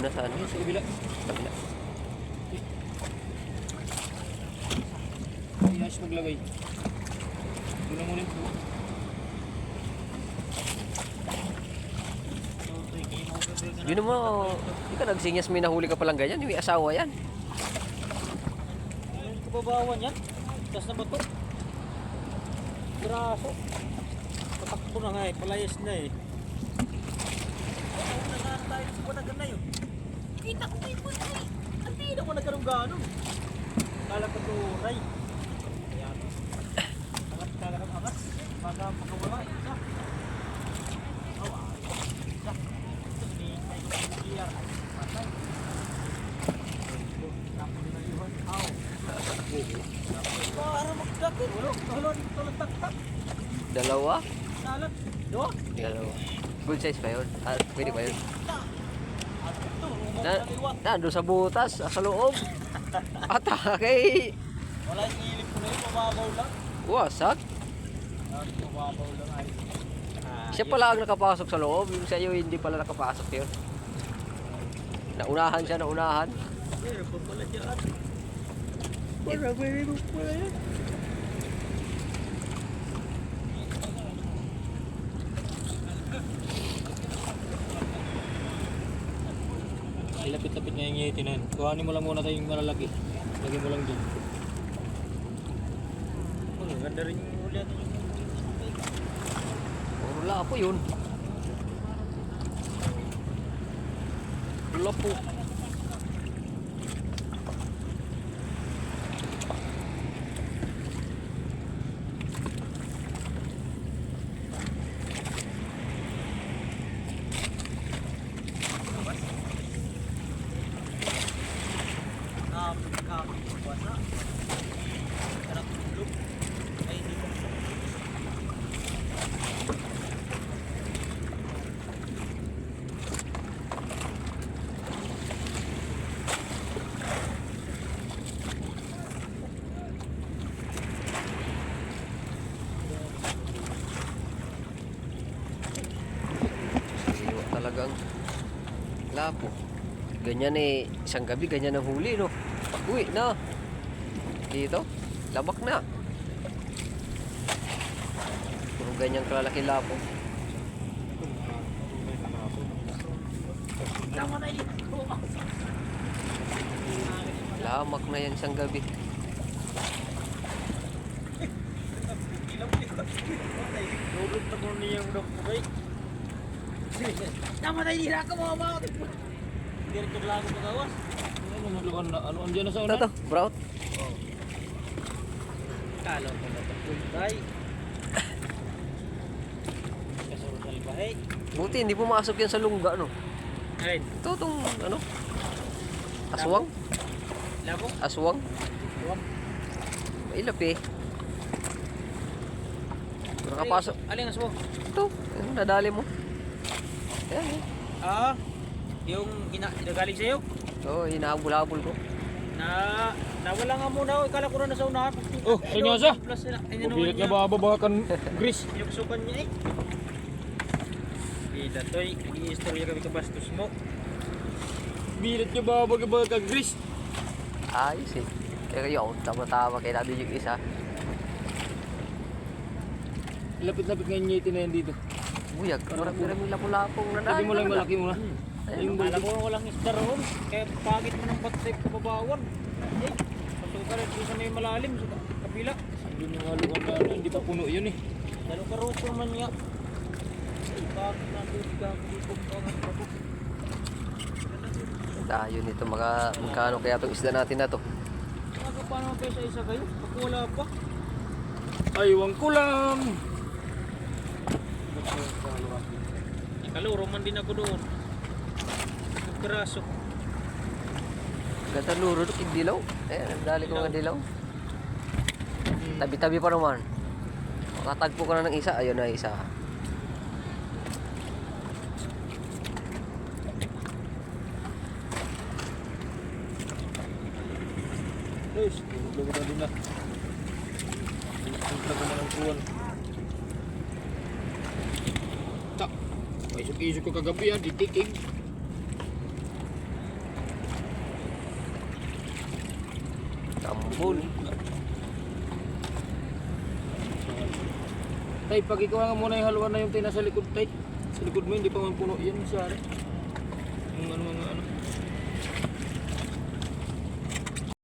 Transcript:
Doon na sa ano? Sa kabila. Kabila. Ayos maglagay. Doon na muna ito. Yun mo, hindi ka nagsinyas may nahuli ka palang ganyan. Yung may asawa yan. Yung kababawan yan. Tas na bato. Braso. Patakbo na nga eh. Palayas na eh. Ano na tayo sa panagan na yun. Kita ko kayo po eh. Ang tila ko nagkaroon gano'n. Kala ka to, Ray. Ayan. Kalat ang angat. Baga makawala. Isa. Awa. Isa. Hindi tayo kaya. Patay. Napo din ang iwan. Aw. Para magdakit. Wala dito tak-tak. Dalawa? Salat. Do? Dalawa. Good size pa yun. Ah, pwede pa yun. Nandun sa butas, sa loob. Atake! Wala yung ilip ko na yun, mababaw lang. Wasak. Mababaw lang ay. Siya pala ang nakapasok sa loob. Yung sa iyo hindi pala nakapasok yun. Naunahan siya, naunahan. Meron pa pala dyan. Meron pala yan. Lapit-lapit na yung ngiti na yun. Kuhanin mo lang muna tayong malalaki. Lagyan mo lang din. Oh, ganda rin yung huli natin yung Wala po yun. Wala po. Puasa. Sarap tulog. Ay, hindi ko. Iwa talagang lapo. Ganyan eh, isang gabi ganyan ang huli no. Uwi na. Dito, labak na. Puro ganyang kalalaki lapo. Tama na yun. Lamak na yan isang gabi. Lulot na kung niyang doktoray. Tama na yun. Hira ka mga mga. Hindi rin kaglago magawas. Ano andyan na sa una? Ito, brown. Kalo ko na ito pultay. Kasuro sa libahe. Buti hindi pumasok yan sa lungga no. Ayun. Ito itong ano? Aswang? Labo? Aswang? Huwag. Mailap eh. Nakapasok. Aling aswang? Ito, yung nadali mo. Ayan eh. Ah, yung inagaling sa'yo? Oo, hinahabol-habol ko. Nawala nga muna ako. Ikala ko na nasa unahan. Oh, seryoso? Plus na. Mabilit na bababakan Gris. Pinagsukan niya eh. Bida to'y. I-istorya kami kabastos mo. Bilit niya bababakan Gris. Ayos eh. Kaya yun, tama-tama kaya natin yung isa. Lapit-lapit nga yung ngiti na yan dito. Buyag, marami-rami lapo-lapong nadali. Sabi mo lang yung malaki muna. Ayun, Alam mo walang isda roon. Kaya pagit mo ng batsay kababawan. Eh, pasok ka rin sa may malalim. Sa kapila. Doon yung haluan na ano, hindi pa puno yun eh. Dalo ka roon naman niya. Pagit na doon ka. Kulipog ka nga pa po. tayo nito magkano kaya itong isda natin na to. Aga pa naman kayo sa isa kayo. Pag wala pa. Aywang ko lang. Kaluro man din ako doon. Pagkaraso. Ganda luro ito, dilaw. Ayan, dali ko nga dilaw. Tabi-tabi pa naman. Makatagpo ko na ng isa. Ayun na isa. Guys, tulog na din na. Tulog na ng kuwan. Tak. May isok-isok ko kagabi ditikig. Tambol. Tay, pag ikaw nga muna yung haluan na yung tay nasa likod, tay. Sa likod mo, hindi pa man puno yan, sari. Yung ano, mga ano.